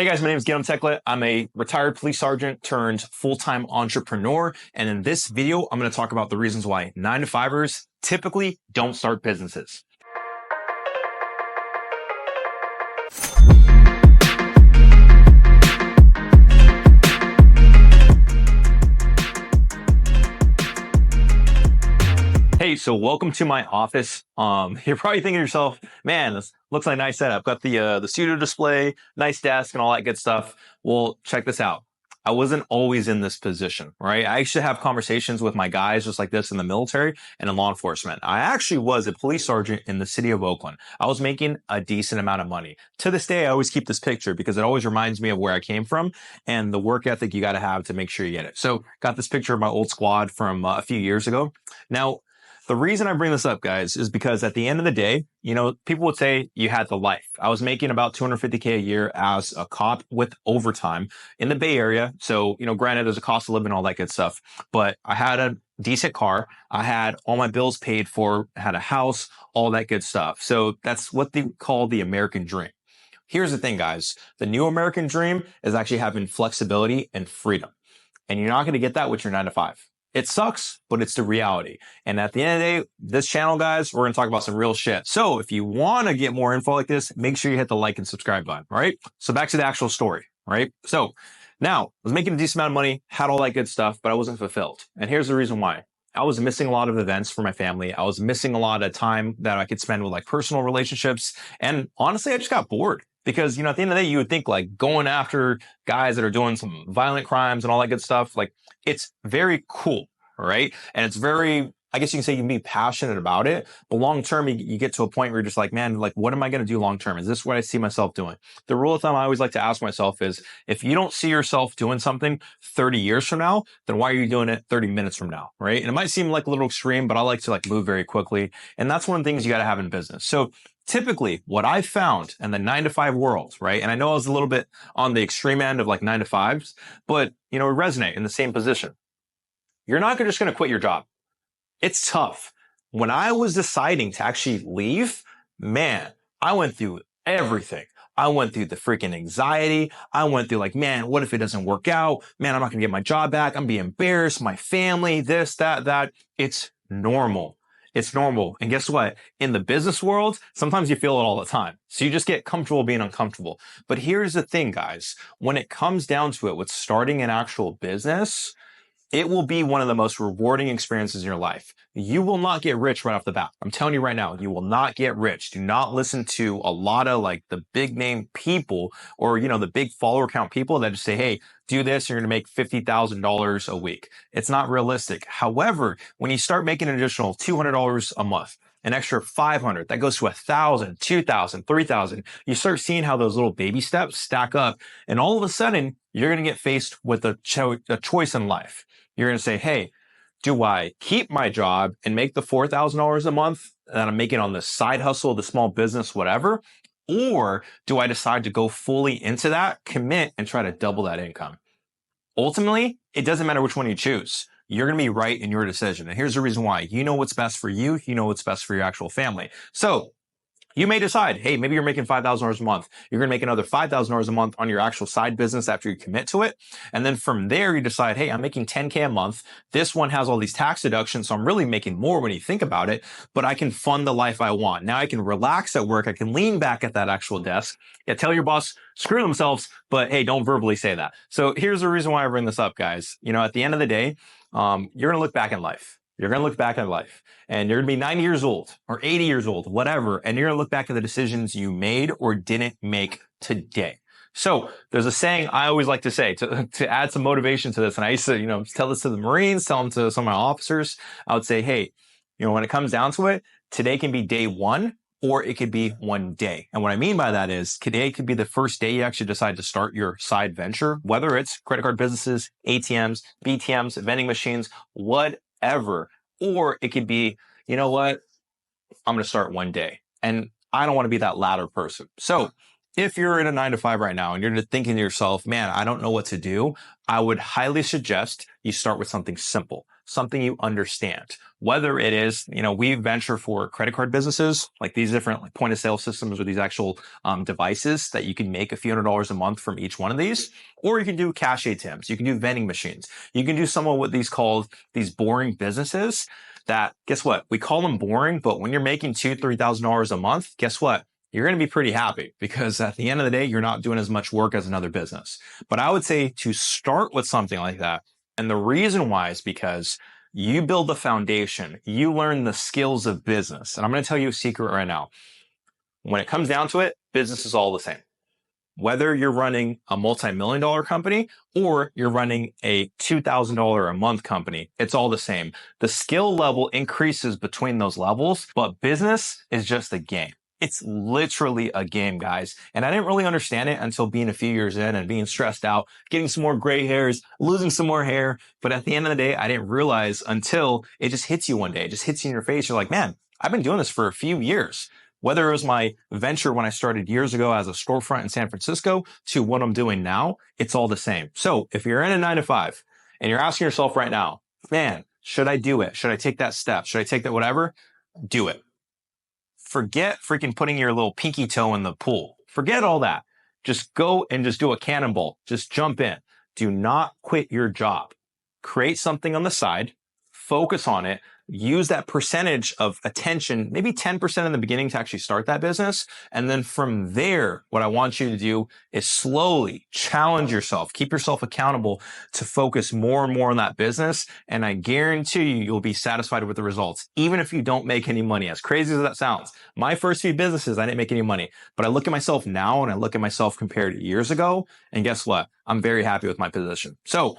Hey guys, my name is Guillaume Tekla. I'm a retired police sergeant turned full-time entrepreneur. And in this video, I'm going to talk about the reasons why 9-to-5ers typically don't start businesses. Hey, so welcome to my office. You're probably thinking to yourself, man, this looks like a nice setup. Got the studio display, nice desk, and all that good stuff. Well, check this out. I wasn't always in this position, right? I used to have conversations with my guys just like this in the military and in law enforcement. I actually was a police sergeant in the city of Oakland. I was making a decent amount of money. To this day, I always keep this picture because it always reminds me of where I came from and the work ethic you got to have to make sure you get it. So got this picture of my old squad from a few years ago. Now, the reason I bring this up, guys, is because at the end of the day, people would say you had the life. I was making about $250K a year as a cop with overtime in the Bay Area. So, granted, there's a cost of living, all that good stuff, but I had a decent car. I had all my bills paid for, had a house, all that good stuff. So that's what they call the American dream. Here's the thing, guys. The new American dream is actually having flexibility and freedom. And you're not going to get that with your 9-to-5. It sucks, but it's the reality. And at the end of the day, this channel, guys, we're going to talk about some real shit. So if you want to get more info like this, make sure you hit the like and subscribe button, right? So back to the actual story, right? So now I was making a decent amount of money, had all that good stuff, but I wasn't fulfilled. And here's the reason why. I was missing a lot of events for my family. I was missing a lot of time that I could spend with like personal relationships. And honestly, I just got bored. Because, at the end of the day, you would think like going after guys that are doing some violent crimes and all that good stuff, like it's very cool, right? And it's very, I guess you can say you can be passionate about it, but long term, you get to a point where you're just like, man, like, what am I going to do long term? Is this what I see myself doing? The rule of thumb I always like to ask myself is, if you don't see yourself doing something 30 years from now, then why are you doing it 30 minutes from now, right? And it might seem like a little extreme, but I like to like move very quickly. And that's one of the things you got to have in business. So typically what I found in the 9-to-5 world, right? And I know I was a little bit on the extreme end of like 9-to-5s, but we resonate in the same position. You're not just going to quit your job. It's tough. When I was deciding to actually leave, man, I went through everything. I went through the freaking anxiety. I went through like, man, what if it doesn't work out? Man, I'm not going to get my job back. I'm going to be embarrassed. My family, this, that. It's normal. It's normal. And guess what? In the business world, sometimes you feel it all the time. So you just get comfortable being uncomfortable. But here's the thing, guys. When it comes down to it, with starting an actual business, it will be one of the most rewarding experiences in your life. You will not get rich right off the bat. I'm telling you right now, you will not get rich. Do not listen to a lot of like the big name people or, the big follower count people that just say, hey, do this, you're going to make $50,000 a week. It's not realistic. However, when you start making an additional $200 a month, an extra 500, that goes to 1,000, 2,000, 3,000. You start seeing how those little baby steps stack up. And all of a sudden, you're going to get faced with a choice in life. You're going to say, hey, do I keep my job and make the $4,000 a month that I'm making on the side hustle, the small business, whatever? Or do I decide to go fully into that, commit, and try to double that income? Ultimately, it doesn't matter which one you choose. You're going to be right in your decision. And here's the reason why. You know what's best for you. You know what's best for your actual family. So you may decide, hey, maybe you're making $5,000 a month. You're going to make another $5,000 a month on your actual side business after you commit to it. And then from there, you decide, hey, I'm making $10K a month. This one has all these tax deductions, so I'm really making more when you think about it, but I can fund the life I want. Now I can relax at work. I can lean back at that actual desk. Yeah, tell your boss, screw themselves, but hey, don't verbally say that. So here's the reason why I bring this up, guys. At the end of the day, you're going to look back in life. You're going to look back at life and you're going to be 90 years old or 80 years old, whatever. And you're going to look back at the decisions you made or didn't make today. So there's a saying I always like to say to add some motivation to this. And I used to, tell this to the Marines, tell them to some of my officers. I would say, hey, when it comes down to it, today can be day one or it could be one day. And what I mean by that is today could be the first day you actually decide to start your side venture, whether it's credit card businesses, ATMs, BTMs, vending machines, whatever. Or it could be, you know what? I'm going to start one day. And I don't want to be that latter person. So if you're in a 9-to-5 right now and you're thinking to yourself, man, I don't know what to do, I would highly suggest you start with something simple. something you understand. Whether it is, we venture for credit card businesses, like these different like point of sale systems or these actual devices that you can make a few $100s a month from each one of these, or you can do cash ATMs, you can do vending machines, you can do some of what these boring businesses that, guess what? We call them boring, but when you're making $2,000-$3,000 a month, guess what? You're going to be pretty happy because at the end of the day, you're not doing as much work as another business. But I would say to start with something like that. And the reason why is because you build the foundation, you learn the skills of business. And I'm going to tell you a secret right now. When it comes down to it, business is all the same. Whether you're running a multi-million-dollar company or you're running a $2,000 a month company, it's all the same. The skill level increases between those levels, but business is just a game. It's literally a game, guys. And I didn't really understand it until being a few years in and being stressed out, getting some more gray hairs, losing some more hair. But at the end of the day, I didn't realize until it just hits you one day. It just hits you in your face. You're like, man, I've been doing this for a few years. Whether it was my venture when I started years ago as a storefront in San Francisco to what I'm doing now, it's all the same. So if you're in a 9-to-5 and you're asking yourself right now, man, should I do it? Should I take that step? Should I take that whatever? Do it. Forget freaking putting your little pinky toe in the pool. Forget all that. Just go and just do a cannonball. Just jump in. Do not quit your job. Create something on the side. Focus on it. Use that percentage of attention, maybe 10% in the beginning to actually start that business. And then from there, what I want you to do is slowly challenge yourself, keep yourself accountable to focus more and more on that business. And I guarantee you'll be satisfied with the results, even if you don't make any money. As crazy as that sounds, my first few businesses, I didn't make any money, but I look at myself now and I look at myself compared to years ago. And guess what? I'm very happy with my position. So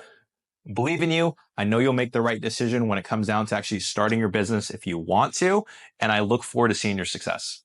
believe in you. I know you'll make the right decision when it comes down to actually starting your business if you want to. And I look forward to seeing your success.